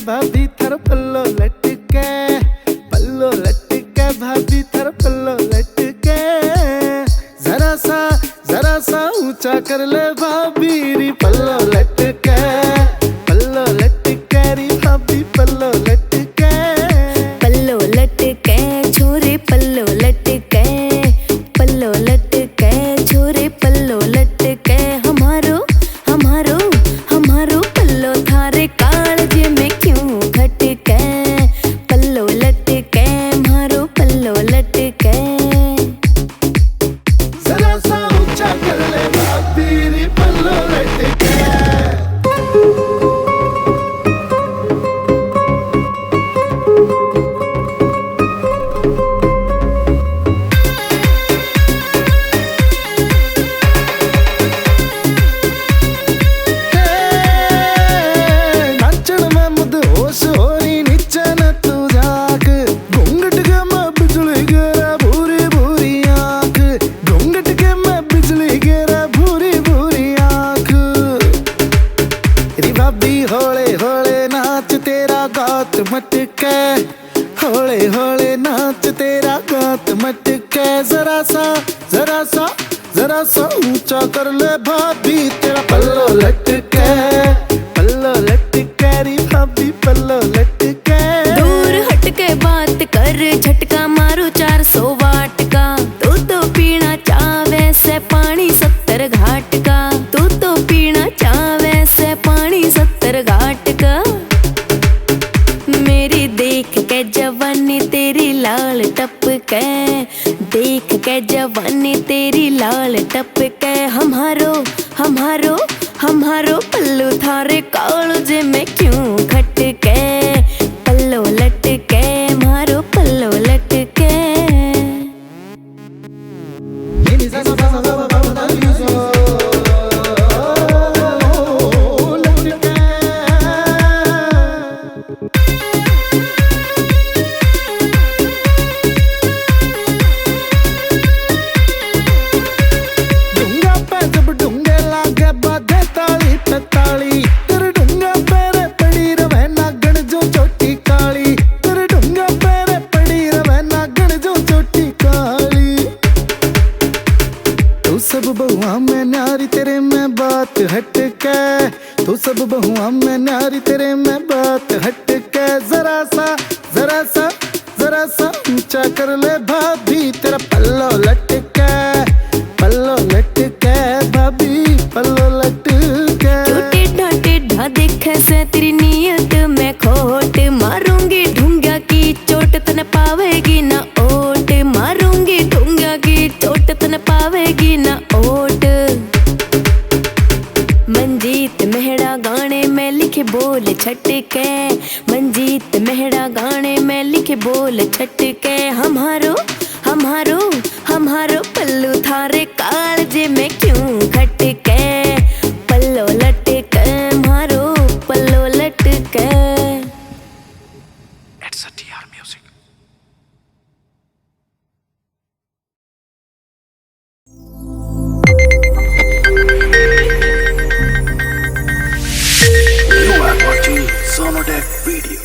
भाभी थारो पल्लो लटके, पल्लो लटके भाभी थारो पल्लो लटके। जरा सा ऊंचा कर ले भाभी री पल्लो लटके, पल्लो लटके री भाभी पल्लो लटके। पल्लो लटके छोरे पल्लो लटके, पल्लो लटके छोरे पल्लो लटके। हमारो हमारो हमारो पल्लो थारे कालजे में क्यों खटके। पल्लो लटके मारो पल्लो लटके। जरा सा ऊंचा कर ले भाभी री पल्लो लटके। होले होले नाच तेरा गात मटके, होले होले नाच तेरा गात मटके। जरा सा ऊंचा कर ले भाभी तेरा पल्लो लटके, पल्लो लटके री भाभी पल्लो लटके। दूर हटके बात कर झटका मारो 400 वाट का। तू तो पीना चावे से पानी 70 घाट का। तू तो पीना चावे से पानी 70 घाट का। मेरी देख के जवानी तेरी लाल टपके, देख के जवानी तेरी लाल टपके। हमारो हमारो हमारो पल्लू थारे कालजे में क्यों खटके। पल्लो लटके मारो पल्लो लटके। सब बहुआ में न्यारी तेरे में बात हटके, तू सब बहुआ में न्यारी तेरे में बात हटके। जरा सा ऊंचा कर ले भाभी तेरा पल्लो लटके, पल्लो लटके भाभी पल्लो लटके। टेढ़ा टेढ़ा देखे से तेरी नीयत में खोट। मारूंगी ढूंगा की चोट तने पावेगी ना ओट। मारूंगी ढूंगा की चोट तने पावेगी ना ओट। मंजीत मेहड़ा गाने में लिखे बोल छटके, मंजीत मेहड़ा गाने में लिखे बोल छटके। हमारो हमारो हमारो पल्लू थारे कालजे में क्यों खटके। पल्लो लटके मारो पल्लो लटके। It's a TR Music. You are watching Sonodec video.